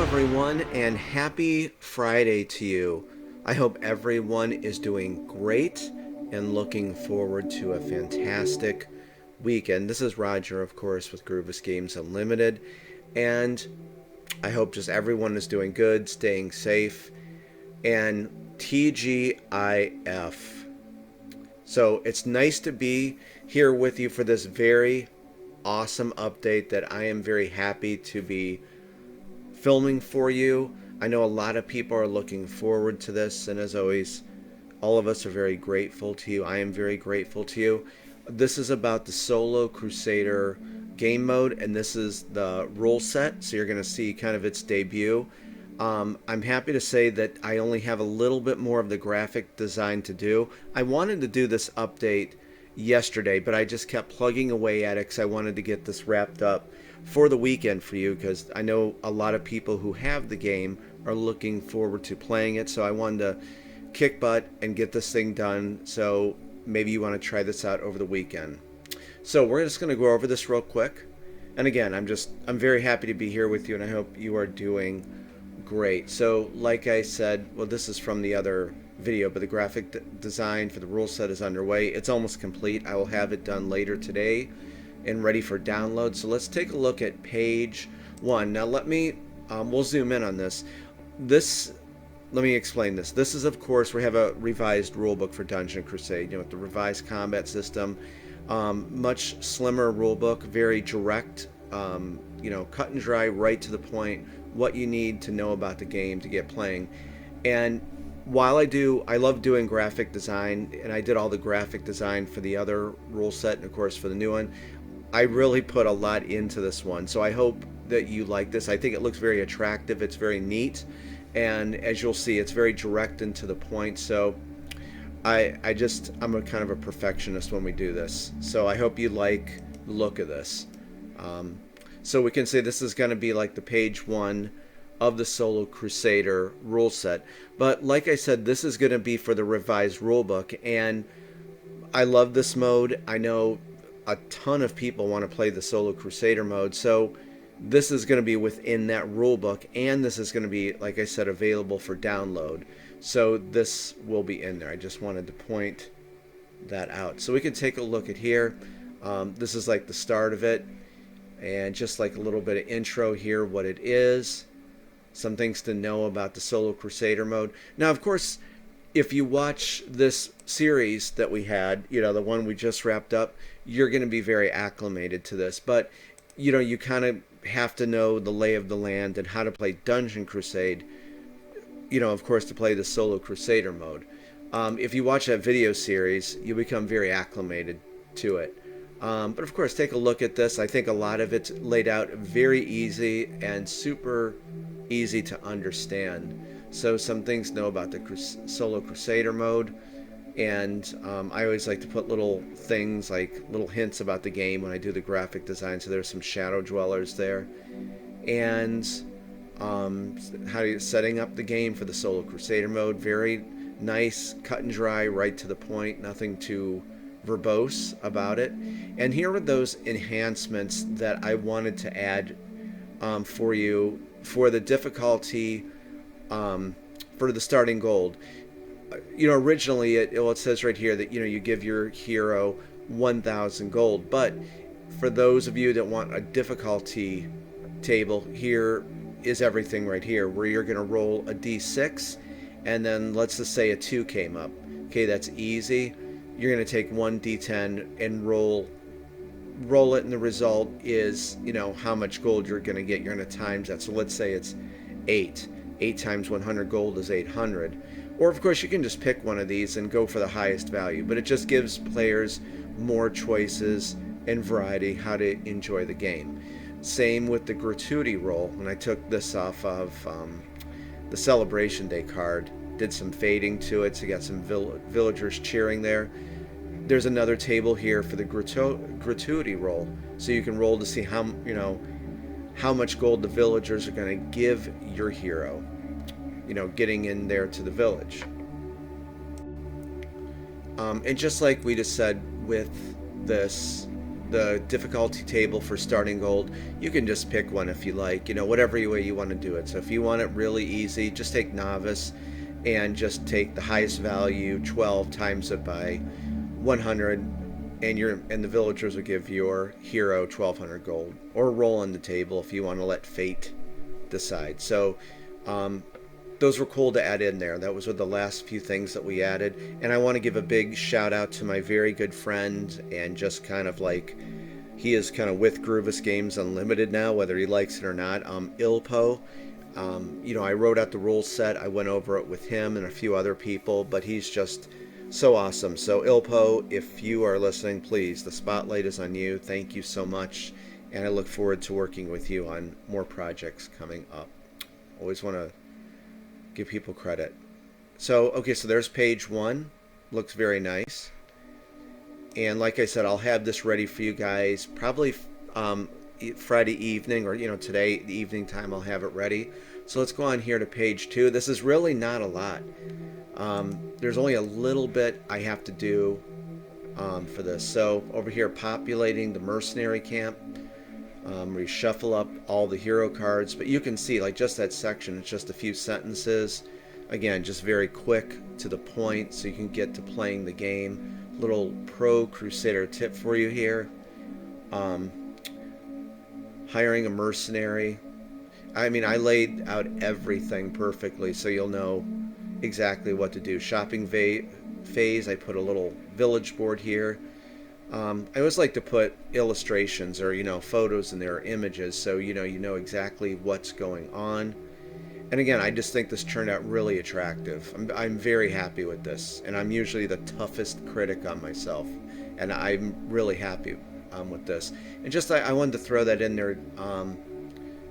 everyone, and happy Friday to you. I hope everyone is doing great and looking forward to a fantastic weekend. This is Roger, of course, with Groovis Games Unlimited, and I hope just everyone is doing good, staying safe, and TGIF. So it's nice to be here with you for this very awesome update that I am very happy to be filming for you. I know a lot of people are looking forward to this, and as always, all of us are very grateful to you. I am very grateful to you. This is about the solo Crusader game mode, and this is the rule set, so you're going to see kind of its debut. I'm happy to say that I only have a little bit more of the graphic design to do. I wanted to do this update yesterday, but I just kept plugging away at it because I wanted to get this wrapped up for the weekend for you, because I know a lot of people who have the game are looking forward to playing it, so I wanted to kick butt and get this thing done, so maybe you want to try this out over the weekend. So we're just going to go over this real quick, and again, I'm very happy to be here with you, and I hope you are doing great. So like I said, well, this is from the other video, but the graphic design for the rule set is underway. It's almost complete. I will have it done later today and ready for download. So let's take a look at page 1. Now let me we'll zoom in on this. Let me explain this. This is, of course, we have a revised rulebook for Dungeon Crusade, with the revised combat system, much slimmer rulebook, very direct, cut and dry, right to the point, what you need to know about the game to get playing. And while I love doing graphic design, and I did all the graphic design for the other rule set and of course for the new one, I really put a lot into this one. So I hope that you like this. I think it looks very attractive. It's very neat. And as you'll see, it's very direct and to the point. So I'm a kind of a perfectionist when we do this. So I hope you like the look of this. So we can say this is going to be like the page 1 of the Solo Crusader rule set. But like I said, this is going to be for the revised rulebook, and I love this mode. I know a ton of people want to play the Solo Crusader mode, so this is going to be within that rulebook, and this is going to be, like I said, available for download. So this will be in there. I just wanted to point that out. So we can take a look at here. This is like the start of it, and just like a little bit of intro here, what it is, some things to know about the Solo Crusader mode. Now, of course, if you watch this series that we had, the one we just wrapped up, you're going to be very acclimated to this. But, you kind of have to know the lay of the land and how to play Dungeon Crusade, of course, to play the Solo Crusader mode. If you watch that video series, you become very acclimated to it. But of course, take a look at this. I think a lot of it's laid out very easy and super easy to understand. So some things to know about the Solo Crusader mode, and I always like to put little things, like little hints about the game when I do the graphic design. So there's some shadow dwellers there, and setting up the game for the Solo Crusader mode. Very nice, cut and dry, right to the point, nothing too verbose about it. And here are those enhancements that I wanted to add for you for the difficulty, for the starting gold. Originally it says right here that you give your hero 1,000 gold, but for those of you that want a difficulty table, here is everything right here, where you're going to roll a d6, and then let's just say a 2 came up. Okay, that's easy. You're going to take 1 d10 and roll it, and the result is how much gold you're going to get. You're going to times that. So let's say it's 8 times 100 gold is 800. Or of course you can just pick one of these and go for the highest value, but it just gives players more choices and variety how to enjoy the game. Same with the gratuity roll. When I took this off of the Celebration Day card, did some fading to it, so you got some villagers cheering there. There's another table here for the gratuity roll, so you can roll to see how much gold the villagers are going to give your hero, getting in there to the village. And just like we just said with this the difficulty table for starting gold, you can just pick one if you like, whatever way you want to do it. So if you want it really easy, just take novice and just take the highest value 12 times it by 100, and the villagers will give your hero 1200 gold, or roll on the table if you want to let fate decide. So those were cool to add in there. That was with the last few things that we added. And I want to give a big shout out to my very good friend, and just kind of like, he is kind of with Groovis Games Unlimited now, whether he likes it or not, Ilpo. I wrote out the rule set. I went over it with him and a few other people, but he's just so awesome. So Ilpo, if you are listening, please, the spotlight is on you. Thank you so much, and I look forward to working with you on more projects coming up. Always want to give people credit. So, okay, so there's page 1. Looks very nice. And like I said, I'll have this ready for you guys probably Friday evening, or today, the evening time, I'll have it ready. So let's go on here to page 2. This is really not a lot. There's only a little bit I have to do for this. So over here, populating the mercenary camp. Reshuffle up all the hero cards, but you can see, like, just that section, it's just a few sentences. Again, just very quick to the point, so you can get to playing the game. Little pro Crusader tip for you here. Hiring a mercenary. I mean, I laid out everything perfectly, so you'll know exactly what to do. Shopping phase, I put a little village board here. I always like to put illustrations or photos in there, or images, so you know exactly what's going on. And again, I just think this turned out really attractive. I'm very happy with this, and I'm usually the toughest critic on myself, and I'm really happy with this. And just I wanted to throw that in there.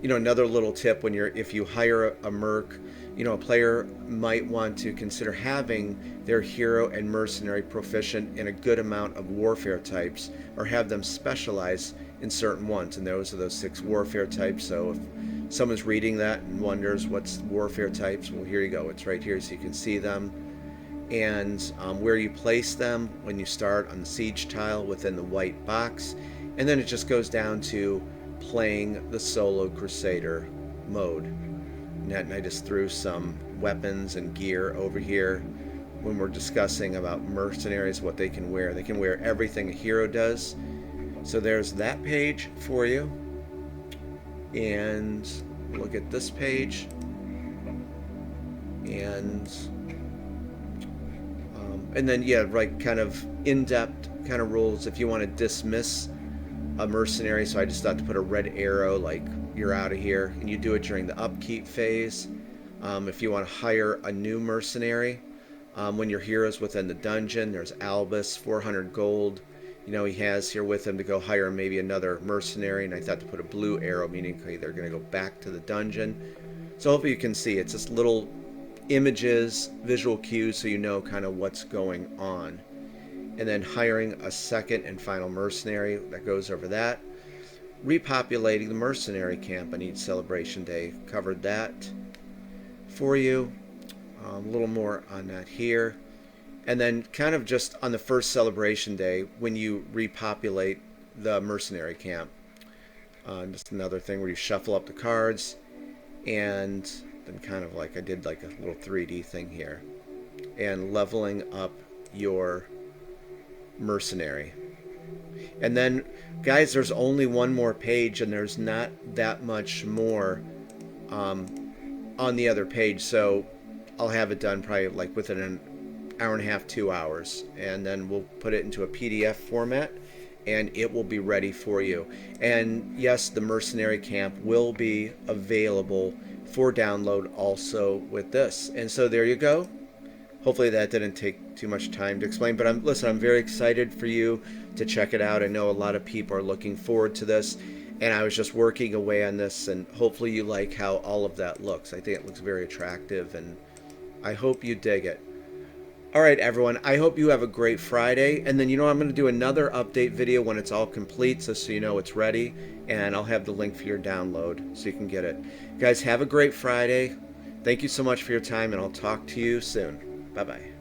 Another little tip, if you hire a merc, a player might want to consider having their hero and mercenary proficient in a good amount of warfare types, or have them specialize in certain ones, and those are those 6 warfare types. So if someone's reading that and wonders what's warfare types, well, here you go. It's right here, so you can see them, and where you place them when you start on the siege tile within the white box. And then it just goes down to playing the solo Crusader mode. And I just threw some weapons and gear over here when we're discussing about mercenaries, what they can wear. They can wear everything a hero does. So there's that page for you. And look at this page. And then, yeah, right, kind of in-depth kind of rules if you want to dismiss a mercenary. So I just thought to put a red arrow, like, you're out of here, and you do it during the upkeep phase. If you want to hire a new mercenary, when your hero's within the dungeon, there's Albus, 400 gold. He has here with him to go hire maybe another mercenary, and I thought to put a blue arrow, meaning they're going to go back to the dungeon. So hopefully you can see, it's just little images, visual cues, so you know kind of what's going on. And then hiring a second and final mercenary, that goes over that. Repopulating the mercenary camp on each celebration day, covered that for you. A little more on that here. And then kind of just on the first celebration day, when you repopulate the mercenary camp, just another thing where you shuffle up the cards, and then kind of like I did like a little 3D thing here, and leveling up your mercenary. And then, guys, there's only one more page, and there's not that much more on the other page, so I'll have it done probably like within an hour and a half, 2 hours, and then we'll put it into a PDF format, and it will be ready for you. And yes, the mercenary camp will be available for download also with this. And so there you go. Hopefully that didn't take too much time to explain, but I'm very excited for you to check it out. I know a lot of people are looking forward to this, and I was just working away on this, and hopefully you like how all of that looks. I think it looks very attractive, and I hope you dig it. All right, everyone, I hope you have a great Friday, and then I'm going to do another update video when it's all complete, so you know it's ready, and I'll have the link for your download so you can get it. Guys, have a great Friday. Thank you so much for your time, and I'll talk to you soon. Bye-bye.